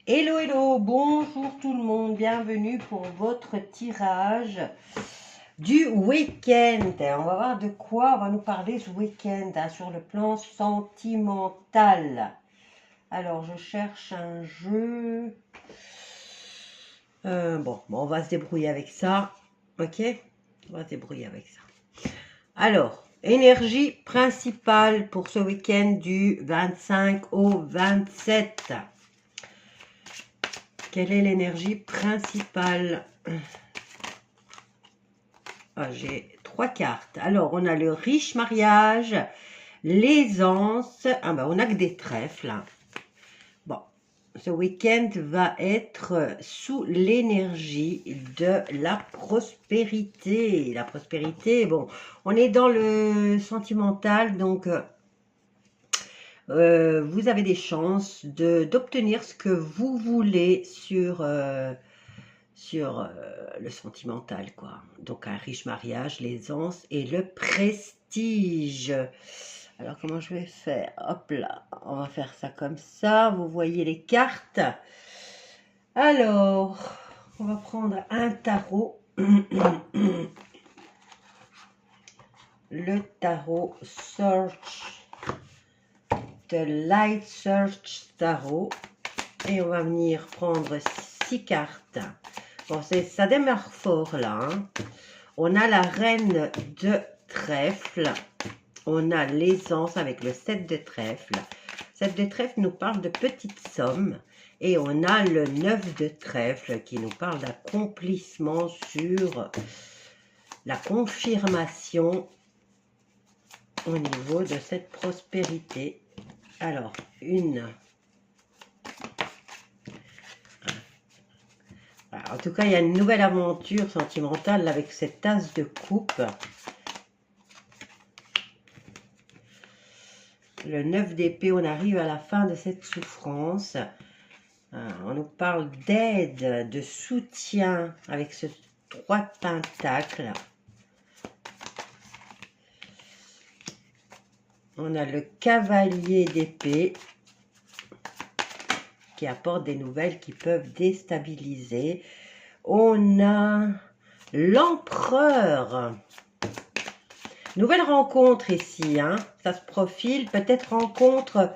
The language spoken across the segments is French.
Hello, hello, bonjour tout le monde, bienvenue pour votre tirage du week-end. On va voir de quoi on va nous parler ce week-end sur le plan sentimental. Alors, je cherche un jeu. Bon, on va se débrouiller avec ça, ok? On va se débrouiller avec ça. Alors, énergie principale pour ce week-end du 25 au 27. Quelle est l'énergie principale? J'ai 3 cartes. Alors, on a le riche mariage, l'aisance. On n'a que des trèfles. Bon, ce week-end va être sous l'énergie de la prospérité. La prospérité, bon, on est dans le sentimental, donc vous avez des chances d'obtenir ce que vous voulez sur le sentimental, quoi. Donc un riche mariage, l'aisance et le prestige. Alors comment je vais faire? Hop là, on va faire ça comme ça. Vous voyez les cartes. Alors, on va prendre un tarot. Le tarot Search, The Light Search Tarot. Et on va venir prendre 6 cartes. Bon, ça démarre fort là. Hein. On a la reine de trèfle. On a l'aisance avec le 7 de trèfle. 7 de trèfle nous parle de petites sommes. Et on a le 9 de trèfle qui nous parle d'accomplissement sur la confirmation au niveau de cette prospérité. Alors, en tout cas, il y a une nouvelle aventure sentimentale avec cette tasse de coupe. Le 9 d'épée, on arrive à la fin de cette souffrance. On nous parle d'aide, de soutien avec ce 3 de pentacles. On a le cavalier d'épée qui apporte des nouvelles qui peuvent déstabiliser. On a l'empereur. Nouvelle rencontre ici, hein. Ça se profile, peut-être rencontre,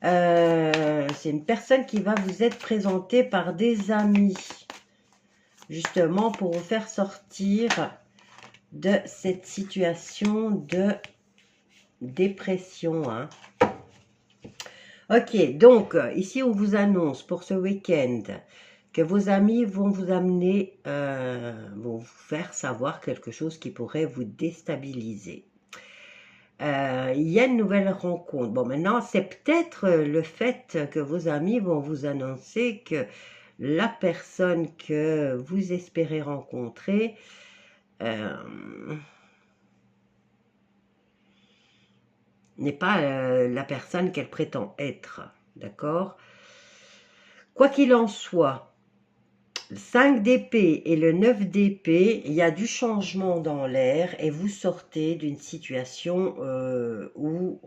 c'est une personne qui va vous être présentée par des amis, justement pour vous faire sortir de cette situation de dépression, hein. Ok, donc ici on vous annonce pour ce week-end que vos amis vont vous amener, vont vous faire savoir quelque chose qui pourrait vous déstabiliser. Il y a une nouvelle rencontre. Bon, maintenant, c'est peut-être le fait que vos amis vont vous annoncer que la personne que vous espérez rencontrer n'est pas la personne qu'elle prétend être, d'accord? Quoi qu'il en soit, le 5 d'épée et le 9 d'épée, il y a du changement dans l'air et vous sortez d'une situation où,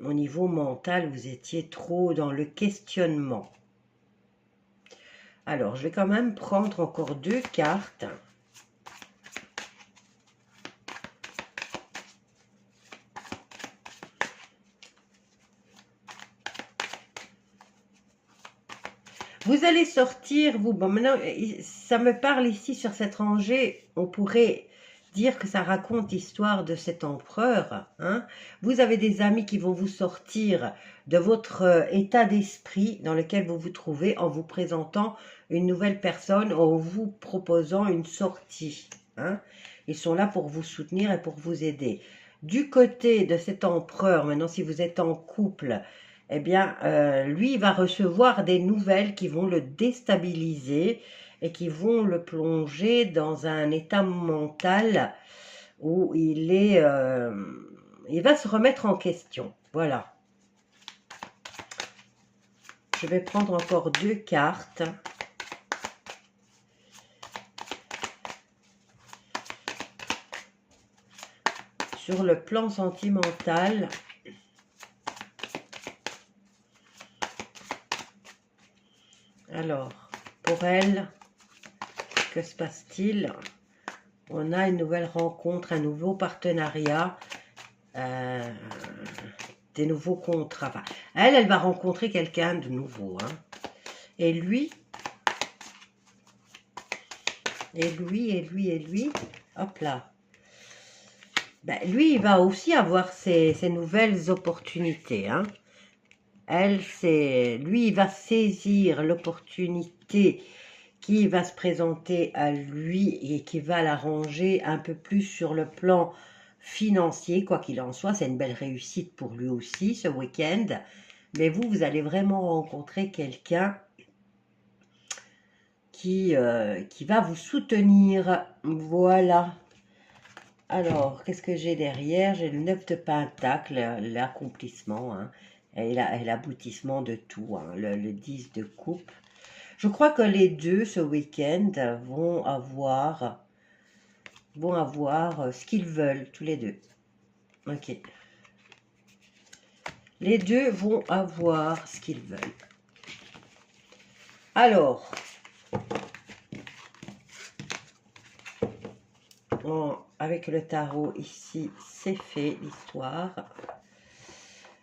au niveau mental, vous étiez trop dans le questionnement. Alors, je vais quand même prendre encore 2 cartes. Vous allez sortir, vous, bon maintenant, ça me parle ici sur cette rangée, on pourrait dire que ça raconte l'histoire de cet empereur. Hein. Vous avez des amis qui vont vous sortir de votre état d'esprit dans lequel vous vous trouvez en vous présentant une nouvelle personne, en vous proposant une sortie. Hein. Ils sont là pour vous soutenir et pour vous aider. Du côté de cet empereur, maintenant si vous êtes en couple, eh bien, lui, il va recevoir des nouvelles qui vont le déstabiliser et qui vont le plonger dans un état mental où il va se remettre en question. Voilà. Je vais prendre encore 2 cartes. Sur le plan sentimental, Alors, pour elle, que se passe-t-il? On a une nouvelle rencontre, un nouveau partenariat, des nouveaux contrats. Enfin, elle va rencontrer quelqu'un de nouveau. Hein. Et lui, hop là. Ben, lui, il va aussi avoir ses nouvelles opportunités. Hein. Lui, il va saisir l'opportunité qui va se présenter à lui et qui va l'arranger un peu plus sur le plan financier, quoi qu'il en soit. C'est une belle réussite pour lui aussi, ce week-end. Mais vous allez vraiment rencontrer quelqu'un qui va vous soutenir. Voilà. Alors, qu'est-ce que j'ai derrière? J'ai le 9 de Pentacle, l'accomplissement, hein, et l'aboutissement de tout, hein, le 10 de coupe. Je crois que les deux, ce week-end, vont avoir ce qu'ils veulent, tous les deux. Ok. Les deux vont avoir ce qu'ils veulent. Alors, avec le tarot ici, c'est fait l'histoire.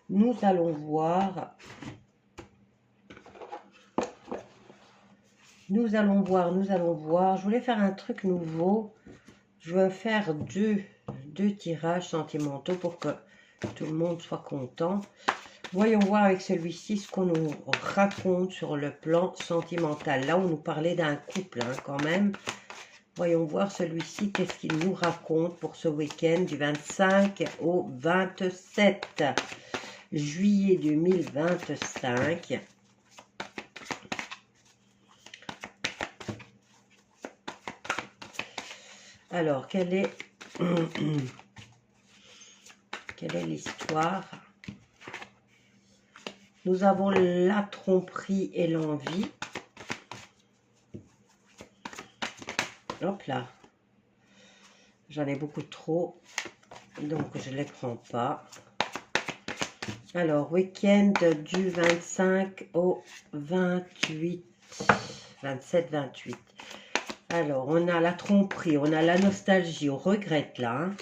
Nous allons voir. Nous allons voir. Je voulais faire un truc nouveau. Je vais faire deux tirages sentimentaux pour que tout le monde soit content. Voyons voir avec celui-ci ce qu'on nous raconte sur le plan sentimental. Là, on nous parlait d'un couple, hein, quand même. Voyons voir celui-ci, qu'est-ce qu'il nous raconte pour ce week-end du 25 au 27 juillet 2025. Alors, quelle est l'histoire? Nous avons la tromperie et l'envie. Hop là. J'en ai beaucoup trop, donc je ne les prends pas. Alors, week-end du 25 au 28, 27-28. Alors, on a la tromperie, on a la nostalgie, on regrette là. Hein,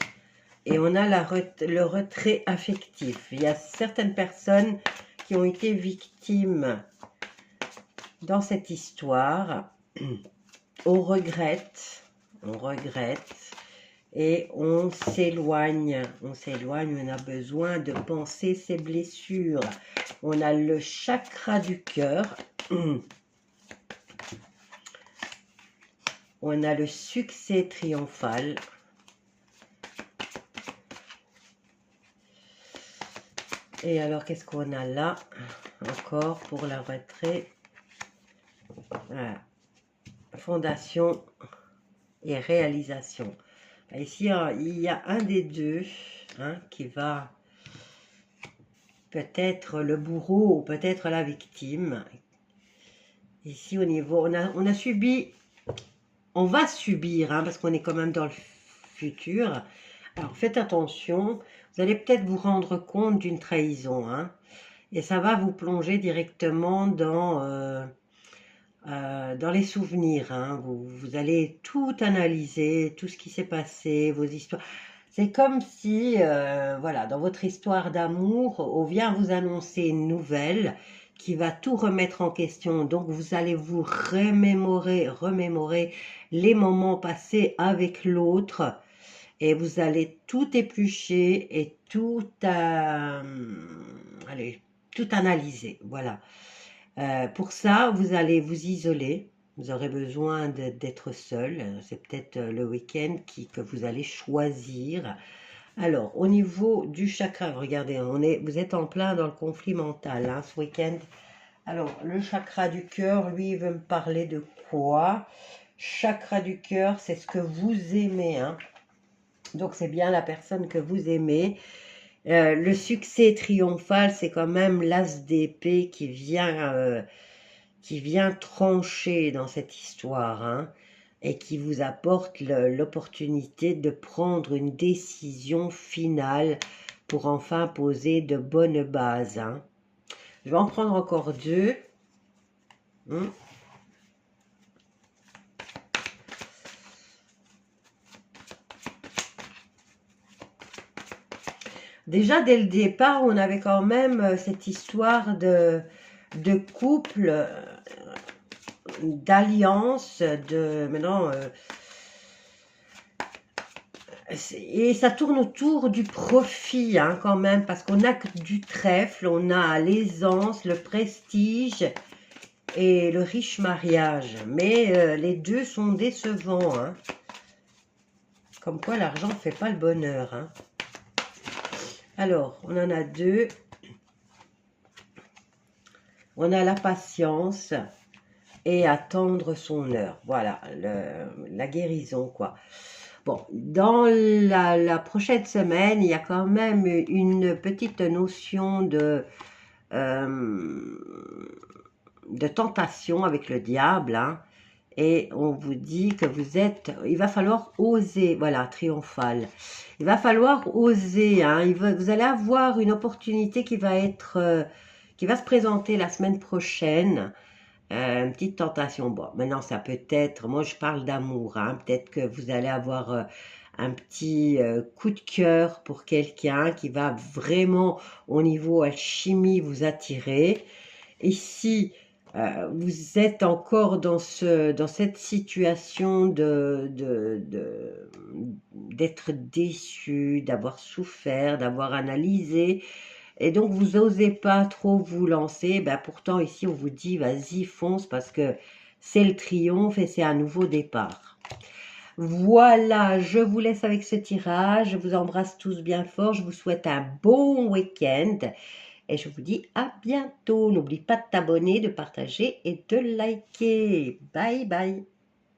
et on a le retrait affectif. Il y a certaines personnes qui ont été victimes dans cette histoire. On regrette et on s'éloigne, on a besoin de penser ses blessures. On a le chakra du cœur, on a le succès triomphal, et alors qu'est-ce qu'on a là encore pour la retrait? Voilà. Fondation et réalisation. Ici, il y a un des deux, hein, qui va peut-être le bourreau ou peut-être la victime. Ici, au niveau, on a subi, on va subir, hein, parce qu'on est quand même dans le futur. Alors, faites attention, vous allez peut-être vous rendre compte d'une trahison, hein, et ça va vous plonger directement dans les souvenirs, hein. Vous allez tout analyser, tout ce qui s'est passé, vos histoires. C'est comme si, voilà, dans votre histoire d'amour, on vient vous annoncer une nouvelle qui va tout remettre en question. Donc, vous allez vous remémorer les moments passés avec l'autre et vous allez tout éplucher et tout analyser. Voilà. Pour ça, vous allez vous isoler, vous aurez besoin d'être seul, c'est peut-être le week-end que vous allez choisir. Alors, au niveau du chakra, regardez, vous êtes en plein dans le conflit mental, hein, ce week-end. Alors, le chakra du cœur, lui, il veut me parler de quoi? Chakra du cœur, c'est ce que vous aimez, hein. Donc, c'est bien la personne que vous aimez. Le succès triomphal, c'est quand même l'as d'épée qui vient trancher dans cette histoire, hein, et qui vous apporte l'opportunité de prendre une décision finale pour enfin poser de bonnes bases. Hein. Je vais en prendre encore deux. Déjà, dès le départ, on avait quand même cette histoire de couple, d'alliance, de... Maintenant, et ça tourne autour du profit, hein, quand même, parce qu'on n'a que du trèfle, on a l'aisance, le prestige et le riche mariage. Mais les deux sont décevants, hein. Comme quoi, l'argent ne fait pas le bonheur, hein. Alors, on en a deux. On a la patience et attendre son heure. Voilà, la guérison, quoi. Bon, dans la prochaine semaine, il y a quand même une petite notion de tentation avec le diable, hein. Et on vous dit que vous êtes, il va falloir oser, voilà, triomphal. Il va falloir oser, hein. Vous allez avoir une opportunité qui va se présenter la semaine prochaine. Une petite tentation. Bon, maintenant, ça peut être, moi je parle d'amour, hein. Peut-être que vous allez avoir un petit coup de cœur pour quelqu'un qui va vraiment, au niveau alchimie, vous attirer. Ici, vous êtes encore dans cette situation d'être déçu, d'avoir souffert, d'avoir analysé. Et donc, vous n'osez pas trop vous lancer. Ben, pourtant, ici, on vous dit, vas-y, fonce, parce que c'est le triomphe et c'est un nouveau départ. Voilà, je vous laisse avec ce tirage. Je vous embrasse tous bien fort. Je vous souhaite un bon week-end. Et je vous dis à bientôt. N'oublie pas de t'abonner, de partager et de liker. Bye bye.